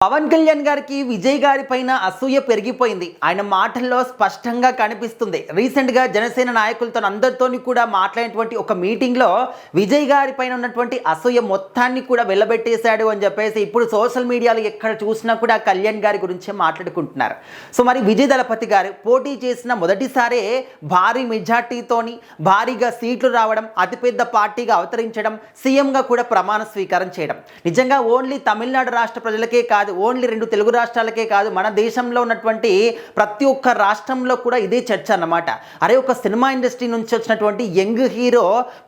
పవన్ కళ్యాణ్ గారికి విజయ్ గారి పైన అసూయ పెరిగిపోయింది. ఆయన మాటల్లో స్పష్టంగా కనిపిస్తుంది. రీసెంట్గా జనసేన నాయకులతో అందరితోని కూడా మాట్లాడినటువంటి ఒక మీటింగ్లో విజయ్ గారి పైన ఉన్నటువంటి అసూయ మొత్తాన్ని కూడా వెళ్ళబెట్టేశాడు అని చెప్పేసి ఇప్పుడు సోషల్ మీడియాలో ఎక్కడ చూసినా కూడా కళ్యాణ్ గారి గురించే మాట్లాడుకుంటున్నారు. సో మరి విజయ్ దళపతి గారు పోటీ చేసిన మొదటిసారే భారీ మెజార్టీతోని భారీగా సీట్లు రావడం, అతిపెద్ద పార్టీగా అవతరించడం, సీఎంగా కూడా ప్రమాణ స్వీకారం చేయడం నిజంగా ఓన్లీ తమిళనాడు రాష్ట్ర ప్రజలకే కాదు, ఓన్లీ 2 తెలుగు రాష్ట్రాలకే కాదు, మన దేశంలో ఉన్నటువంటి ప్రతి ఒక్క రాష్ట్రంలో కూడా ఇదే చర్చ అన్నమాట. అరే ఒక సినిమా ఇండస్ట్రీ నుంచి వచ్చినటువంటి యంగ్ హీరో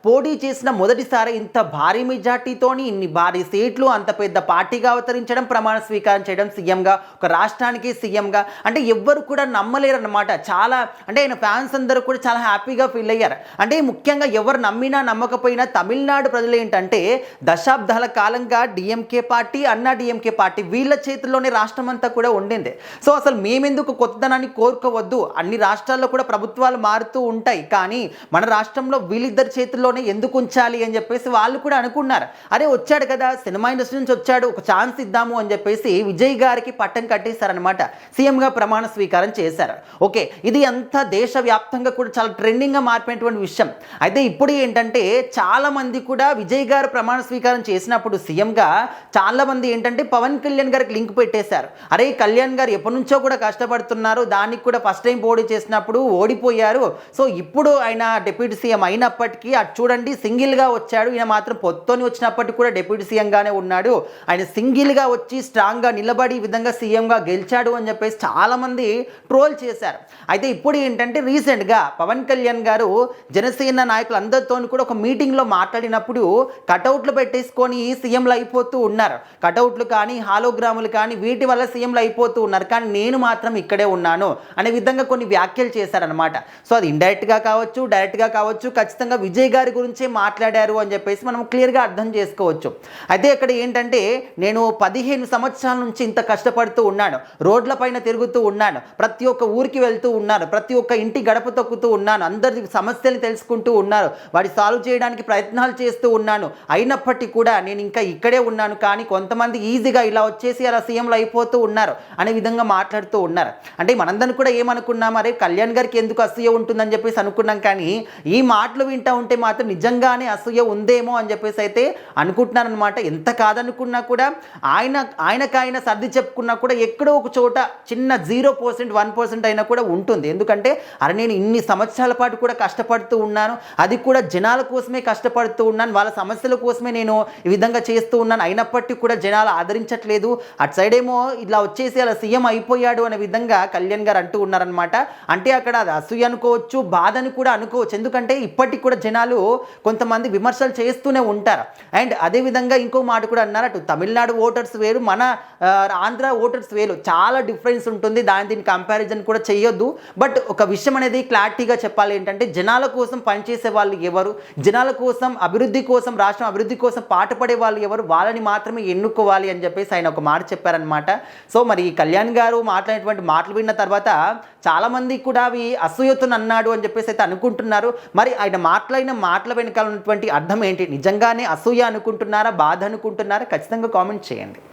పోటీ చేసిన మొదటిసారి ఇంత భారీ మెజార్టీతోని ఇన్ని భారీ సీట్లు, అంత పెద్ద పార్టీగా అవతరించడం, ప్రమాణ స్వీకారం చేయడం, సీఎంగా ఒక రాష్ట్రానికి సీఎంగా అంటే ఎవ్వరు కూడా నమ్మలేరు అన్నమాట. చాలా అంటే ఆయన ఫ్యాన్స్ అందరూ కూడా చాలా హ్యాపీగా ఫీల్ అయ్యారు. అంటే ముఖ్యంగా ఎవరు నమ్మినా నమ్మకపోయినా తమిళనాడు ప్రజలు ఏంటంటే దశాబ్దాల కాలంగా డిఎంకే పార్టీ, అన్నా డిఎంకే పార్టీ వీళ్ళ చేతుల్లోనే రాష్ట్రం అంతా కూడా ఉండింది. సో అసలు మేమెందుకు కొత్తదనాన్ని కోరుకోవద్దు, అన్ని రాష్ట్రాల్లో కూడా ప్రభుత్వాలు మారుతూ ఉంటాయి, కానీ మన రాష్ట్రంలో వీళ్ళిద్దరి చేతుల్లోనే ఎందుకు ఉంచాలి అని చెప్పేసి వాళ్ళు కూడా అనుకున్నారు. అరే వచ్చాడు కదా, సినిమా ఇండస్ట్రీ నుంచి వచ్చాడు, ఒక ఛాన్స్ ఇద్దాము అని చెప్పేసి విజయ్ గారికి పట్టం కట్టేశారనమాట. సీఎంగా ప్రమాణ స్వీకారం చేశారు. ఓకే, ఇది అంతా దేశవ్యాప్తంగా కూడా చాలా ట్రెండింగ్గా మారిపోయినటువంటి విషయం. అయితే ఇప్పుడు ఏంటంటే చాలామంది కూడా విజయ్ గారు ప్రమాణ స్వీకారం చేసినప్పుడు సీఎంగా చాలామంది ఏంటంటే పవన్ కళ్యాణ్ గారికి లింక్ పెట్టేశారు. అరే కళ్యాణ్ గారు ఎప్పటి నుంచో కూడా కష్టపడుతున్నారు, దానికి కూడా ఫస్ట్ టైం పోటీ చేసినప్పుడు ఓడిపోయారు, సో ఇప్పుడు ఆయన డిప్యూటీ సీఎం అయినప్పటికీ అటు చూడండి సింగిల్గా వచ్చాడు, ఈయన మాత్రం పొత్తుని వచ్చినప్పటికీ కూడా డిప్యూటీ సీఎంగానే ఉన్నాడు, ఆయన సింగిల్గా వచ్చి స్ట్రాంగ్గా నిలబడి ఈ విధంగా సీఎంగా గెలిచాడు అని చెప్పేసి చాలామంది ట్రోల్ చేశారు. అయితే ఇప్పుడు ఏంటంటే రీసెంట్గా పవన్ కళ్యాణ్ గారు జనసేన నాయకులందరితో కూడా ఒక మీటింగ్లో మాట్లాడినప్పుడు కటౌట్లు పెట్టేసుకొని సీఎంలు అయిపోతూ ఉన్నారు. కటౌట్లు కానీ హాలోగ్రాములు కానీ వీటి వల్ల సీఎంలు అయిపోతూ ఉన్నారు, కానీ నేను మాత్రం ఇక్కడే ఉన్నాను అనే విధంగా కొన్ని వ్యాఖ్యలు చేశారనమాట. సో అది ఇండైరెక్ట్గా కావచ్చు, డైరెక్ట్గా కావచ్చు, ఖచ్చితంగా విజయ్ గారి గురించే మాట్లాడారు అని చెప్పేసి మనం క్లియర్గా అర్థం చేసుకోవచ్చు. అయితే ఇక్కడ ఏంటంటే నేను 15 సంవత్సరాల నుంచి ఇంత కష్టపడుతూ ఉన్నాను, రోడ్ల పైన తిరుగుతూ ఉన్నాను, ప్రతి ఒక్క ఊరికి వెళ్తూ ఉన్నాను, ప్రతి ఒక్క ఇంటి గడప తొక్కుతూ ఉన్నాను, అందరి సమస్యలు తెలుసుకుంటూ ఉన్నారు, వాటి సాల్వ్ చేయడానికి ప్రయత్నాలు చేస్తూ ఉన్నాను, అయినప్పటికీ కూడా నేను ఇంకా ఇక్కడే ఉన్నాను, కానీ కొంతమంది ఈజీగా ఇలా వచ్చేసి అలా సీఎంలు అయిపోతూ ఉన్నారు అనే విధంగా మాట్లాడుతూ ఉన్నారు. అంటే మనందరం కూడా ఏమనుకున్నాం, అరే కళ్యాణ్ గారికి ఎందుకు అసూయ ఉంటుందని చెప్పేసి అనుకున్నాం, కానీ ఈ మాటలు వింటూ ఉంటే మాత్రం నిజంగానే అసూయ ఉందేమో అని చెప్పేసి అయితే అనుకుంటున్నాను అనమాట. ఎంత కాదనుకున్నా కూడా ఆయనకాయన సర్ది చెప్పుకున్నా కూడా ఎక్కడో ఒక చోట చిన్న 0%, 1% అయినా కూడా ఉంటుంది. ఎందుకంటే అరే నేను ఇన్ని సంవత్సరాల పాటు కూడా కష్టపడుతూ ఉన్నాను, అది కూడా జనాల కోసమే కష్టపడుతూ ఉన్నాను, వాళ్ళ సమస్యల కోసమే నేను ఈ విధంగా చేస్తూ ఉన్నాను, అయినప్పటికీ కూడా జనాలు ఆదరించట్లేదు, అటు సైడ్ ఏమో ఇలా వచ్చేసి అలా సీఎం అయిపోయాడు అనే విధంగా కళ్యాణ్ గారు అంటూ ఉన్నారనమాట. అంటే అక్కడ అది అసూయ అనుకోవచ్చు, బాధని కూడా అనుకోవచ్చు. ఎందుకంటే ఇప్పటికి కూడా జనాలు కొంతమంది విమర్శలు చేస్తూనే ఉంటారు. అండ్ అదేవిధంగా ఇంకో మాట కూడా అన్నారు, అటు తమిళనాడు ఓటర్స్ వేరు, మన ఆంధ్ర ఓటర్స్ వేరు, చాలా డిఫరెన్స్ ఉంటుంది, దీని కంపారిజన్ కూడా చేయొద్దు. బట్ ఒక విషయం అనేది క్లారిటీగా చెప్పాలి ఏంటంటే జనాల కోసం పనిచేసే వాళ్ళు ఎవరు, జనాల కోసం అభివృద్ధి కోసం, రాష్ట్రం అభివృద్ధి కోసం పాటుపడే వాళ్ళు ఎవరు, వాళ్ళని మాత్రమే ఎన్నుకోవాలి అని చెప్పేసి ఆయన ఒక మాట చెప్పారనమాట. సో మరి కళ్యాణ్ గారు మాట్లాడినటువంటి మాటలు విన్న తర్వాత చాలామంది కూడా అవి అసూయతను అన్నాడు అని చెప్పేసి అయితే అనుకుంటున్నారు. మరి ఆయన మాట్లాడిన మాటల వెనకాల ఉన్నటువంటి అర్థం ఏంటి, నిజంగానే అసూయ అనుకుంటున్నారా, బాధ అనుకుంటున్నారా? ఖచ్చితంగా కామెంట్ చేయండి.